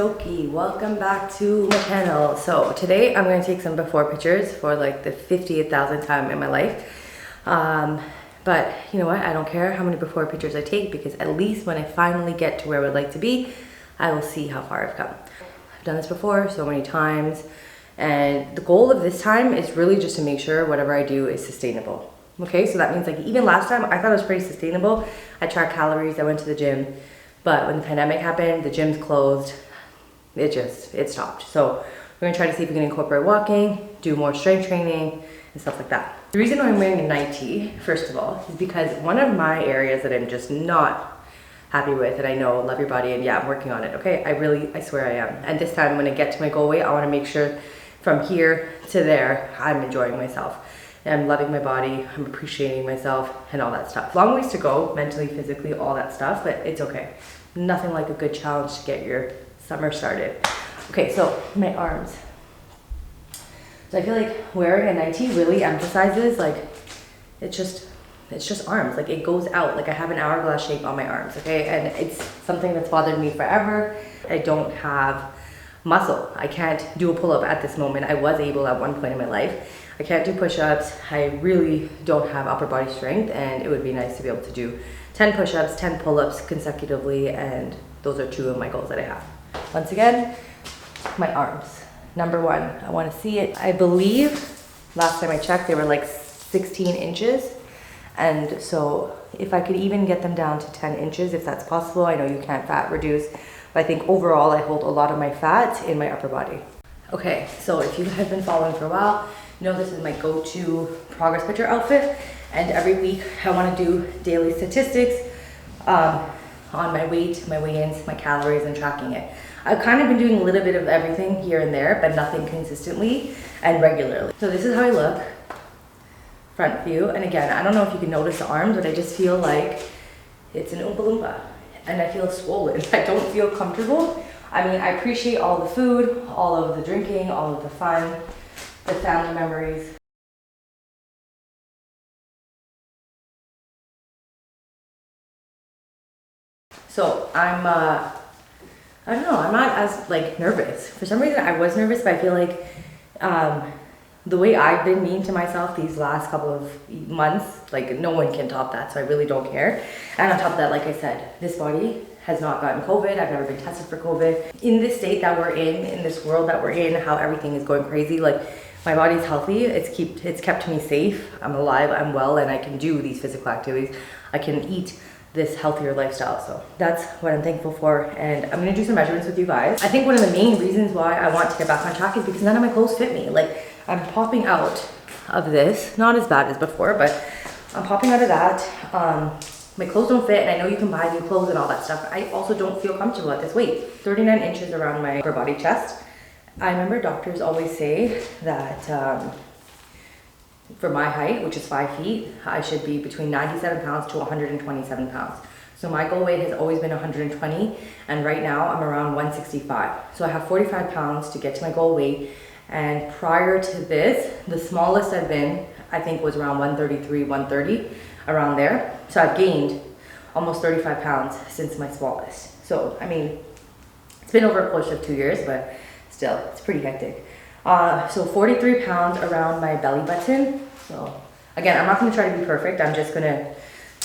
Okie, welcome back to my channel. So today I'm going to take some before pictures for like the 50,000th time in my life. But you know what, I don't care how many before pictures I take, because at least when I finally get to where I would like to be, I will see how far I've come. I've done this before so many times, and the goal of this time is really just to make sure whatever I do is sustainable. Okay, so that means like even last time I thought it was pretty sustainable. I tracked calories, I went to the gym, but when the pandemic happened, the gym's closed. It stopped. So we're gonna try to see if we can incorporate walking, do more strength training and stuff like that. The reason why I'm wearing a night tee, first of all, is because one of my areas that I'm just not happy with, and I know Love Your Body, and yeah, I'm working on it, okay? I swear I am. And this time when I get to my goal weight, I wanna make sure from here to there, I'm enjoying myself. I'm loving my body, I'm appreciating myself and all that stuff. Long ways to go, mentally, physically, all that stuff, but it's okay. Nothing like a good challenge to get your summer started. Okay, so my arms. So I feel like wearing a night tee really emphasizes like, it's just arms. Like it goes out, like I have an hourglass shape on my arms, okay? And it's something that's bothered me forever. I don't have muscle. I can't do a pull-up at this moment. I was able at one point in my life. I can't do push-ups. I really don't have upper body strength, and it would be nice to be able to do 10 push-ups, 10 pull-ups consecutively, and those are two of my goals that I have. Once again, my arms. Number one, I want to see it. I believe last time I checked, they were like 16 inches. And so if I could even get them down to 10 inches, if that's possible, I know you can't fat reduce, but I think overall I hold a lot of my fat in my upper body. Okay, so if you have been following for a while, you know this is my go-to progress picture outfit. And every week I want to do daily statistics on my weight, my weigh-ins, my calories, and tracking it. I've kind of been doing a little bit of everything here and there, but nothing consistently and regularly. So this is how I look, front view. And again, I don't know if you can notice the arms, but I just feel like it's an Oompa Loompa. And I feel swollen. I don't feel comfortable. I mean, I appreciate all the food, all of the drinking, all of the fun, the family memories. So I don't know, I'm not as like nervous. For some reason I was nervous, but I feel like the way I've been mean to myself these last couple of months, like no one can top that, so I really don't care. And on top of that, like I said, this body has not gotten COVID. I've never been tested for COVID. In this state that we're in this world that we're in, how everything is going crazy, like my body's healthy, it's kept me safe, I'm alive, I'm well, and I can do these physical activities. I can eat this healthier lifestyle. So that's what I'm thankful for. And I'm gonna do some measurements with you guys. I think one of the main reasons why I want to get back on track is because none of my clothes fit me. Like I'm popping out of this, not as bad as before, but I'm popping out of that. My clothes don't fit, and I know you can buy new clothes and all that stuff. I also don't feel comfortable at this weight. 39 inches around my upper body chest. I remember doctors always say that for my height, which is 5 feet, I should be between 97 pounds to 127 pounds. So my goal weight has always been 120, and right now I'm around 165. So I have 45 pounds to get to my goal weight. And prior to this, the smallest I've been, I think, was around 133, 130, around there. So I've gained almost 35 pounds since my smallest. So, I mean, it's been over a course of 2 years, but still, it's pretty hectic. So 43 pounds around my belly button. So again, I'm not gonna try to be perfect. I'm just gonna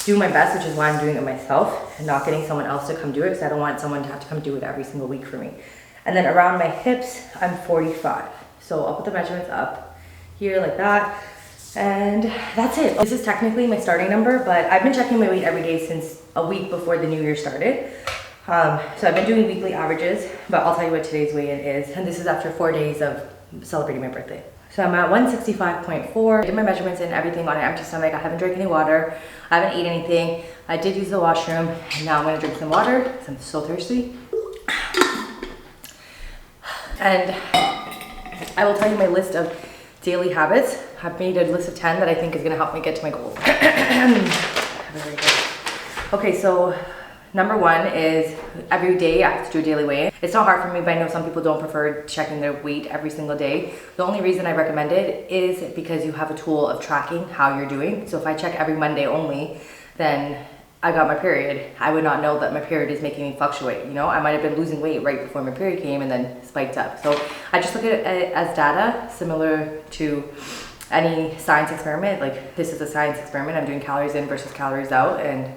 do my best, which is why I'm doing it myself and not getting someone else to come do it, because I don't want someone to have to come do it every single week for me. And then around my hips, I'm 45. So I'll put the measurements up here like that. And that's it. This is technically my starting number, but I've been checking my weight every day since a week before the new year started. So I've been doing weekly averages, but I'll tell you what today's weigh-in is. And this is after 4 days of celebrating my birthday. So I'm at 165.4. I did my measurements and everything on an empty stomach. I haven't drank any water. I haven't ate anything. I did use the washroom, and now I'm gonna drink some water because I'm so thirsty. And I will tell you my list of daily habits. I've made a list of 10 that I think is gonna help me get to my goals. Okay, so number one is every day I have to do a daily weigh-in. It's not hard for me, but I know some people don't prefer checking their weight every single day. The only reason I recommend it is because you have a tool of tracking how you're doing. So if I check every Monday only, then I got my period, I would not know that my period is making me fluctuate. You know, I might have been losing weight right before my period came and then spiked up. So I just look at it as data, similar to any science experiment. Like, this is a science experiment. I'm doing calories in versus calories out, and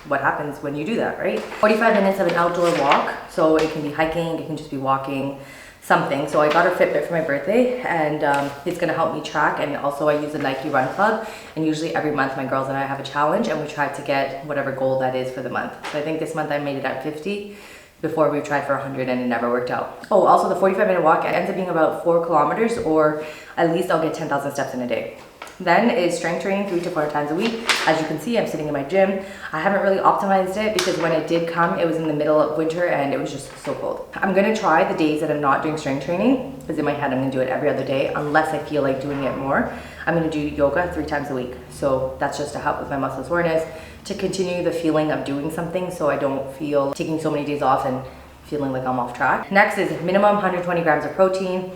what happens when you do that, right? 45 minutes of an outdoor walk. So it can be hiking, it can just be walking, something. So I got a Fitbit for my birthday, and it's gonna help me track. And also I use a Nike Run Club, and usually every month my girls and I have a challenge, and we try to get whatever goal that is for the month. So I think this month I made it at 50. Before we tried for 100 and it never worked out. Oh, also the 45-minute walk ends up being about 4 kilometers, or at least I'll get 10,000 steps in a day. Then is strength training 3 to 4 times a week. As you can see, I'm sitting in my gym. I haven't really optimized it because when it did come, it was in the middle of winter and it was just so cold. I'm gonna try the days that I'm not doing strength training, because in my head I'm gonna do it every other day unless I feel like doing it more. I'm gonna do yoga 3 times a week. So that's just to help with my muscle soreness, to continue the feeling of doing something so I don't feel taking so many days off and feeling like I'm off track. Next is minimum 120 grams of protein.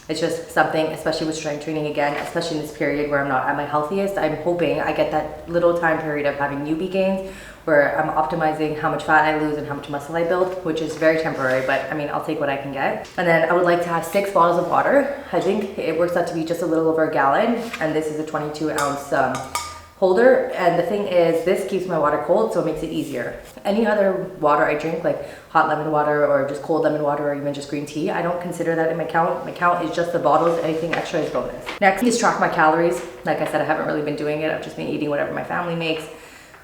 It's just something, especially with strength training again, especially in this period where I'm not at my healthiest. I'm hoping I get that little time period of having newbie gains where I'm optimizing how much fat I lose and how much muscle I build, which is very temporary, but I mean, I'll take what I can get. And then I would like to have 6 bottles of water. I think it works out to be just a little over a gallon, and this is a 22-ounce holder. And the thing is, this keeps my water cold, so it makes it easier. Any other water I drink, like hot lemon water or just cold lemon water or even just green tea, I don't consider that in my count. My count is just the bottles. Anything extra is bonus. Next is track my calories. Like I said, I haven't really been doing it. I've just been eating whatever my family makes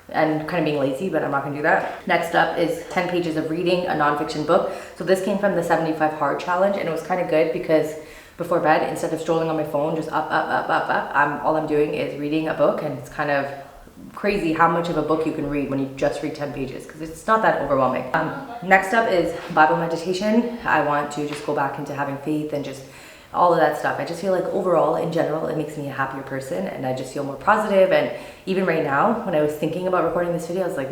and kind of being lazy, but I'm not gonna do that. Next up is 10 pages of reading a nonfiction book. So this came from the 75 Hard Challenge, and it was kind of good because before bed, instead of strolling on my phone, just up, all I'm doing is reading a book, and it's kind of crazy how much of a book you can read when you just read 10 pages, because it's not that overwhelming. Next up is Bible meditation. I want to just go back into having faith and just all of that stuff. I just feel like overall, in general, it makes me a happier person, and I just feel more positive. And even right now, when I was thinking about recording this video, I was like,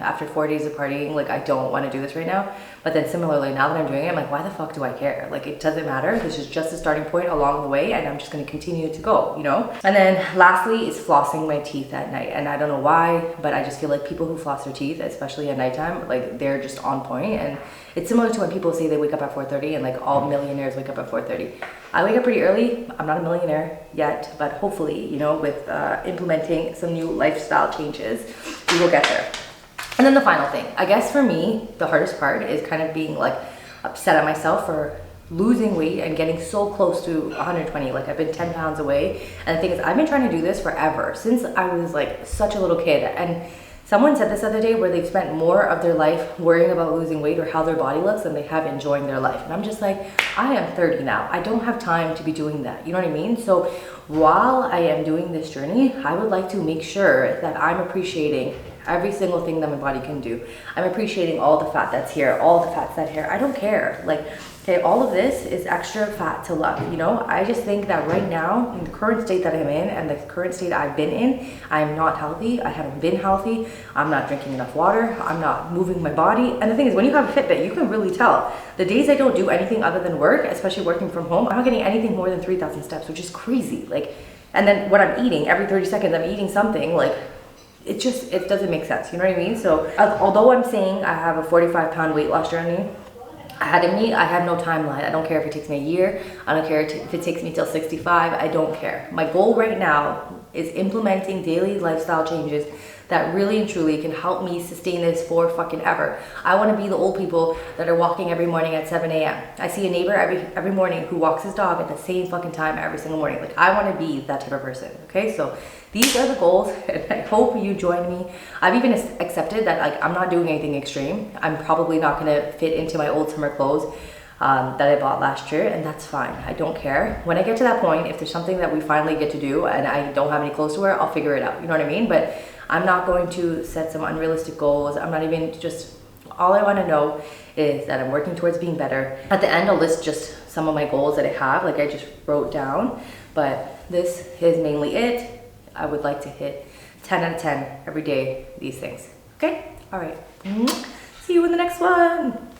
after 4 days of partying, like, I don't want to do this right now. But then similarly, now that I'm doing it, I'm like, why the fuck do I care? Like, it doesn't matter. This is just a starting point along the way, and I'm just going to continue to go, you know? And then lastly is flossing my teeth at night. And I don't know why, but I just feel like people who floss their teeth, especially at nighttime, like, they're just on point. And it's similar to when people say they wake up at 4:30, and like all millionaires wake up at 4:30. I wake up pretty early. I'm not a millionaire yet, but hopefully, you know, with implementing some new lifestyle changes, we will get there. And then the final thing, I guess for me, the hardest part is kind of being like upset at myself for losing weight and getting so close to 120. Like, I've been 10 pounds away. And the thing is, I've been trying to do this forever, since I was like such a little kid. And someone said this other day where they've spent more of their life worrying about losing weight or how their body looks than they have enjoying their life. And I'm just like, I am 30 now. I don't have time to be doing that. You know what I mean? So while I am doing this journey, I would like to make sure that I'm appreciating every single thing that my body can do. I'm appreciating all the fat that's here, all the fats that here. I don't care. Like, okay, all of this is extra fat to love, you know? I just think that right now, in the current state that I'm in and the current state I've been in, I'm not healthy. I haven't been healthy. I'm not drinking enough water. I'm not moving my body. And the thing is, when you have a Fitbit, you can really tell. The days I don't do anything other than work, especially working from home, I'm not getting anything more than 3,000 steps, which is crazy. Like, and then what I'm eating, every 30 seconds, I'm eating something, like, it doesn't make sense, you know what I mean? So although I'm saying I have a 45-pound weight loss journey ahead of me, I have no timeline. I don't care if it takes me a year. I don't care if it takes me till 65. I don't care. My goal right now is implementing daily lifestyle changes that really and truly can help me sustain this for fucking ever. I want to be the old people that are walking every morning at 7 a.m. I see a neighbor every morning who walks his dog at the same fucking time every single morning. Like, I want to be that type of person, okay? So these are the goals, and I hope you join me. I've even accepted that, like, I'm not doing anything extreme. I'm probably not going to fit into my old summer clothes that I bought last year, and that's fine. I don't care. When I get to that point, if there's something that we finally get to do and I don't have any clothes to wear, I'll figure it out. You know what I mean? But I'm not going to set some unrealistic goals. I'm not even just, all I want to know is that I'm working towards being better. At the end, I'll list just some of my goals that I have, like I just wrote down, but this is mainly it. I would like to hit 10 out of 10 every day, these things. Okay? All right. See you in the next one.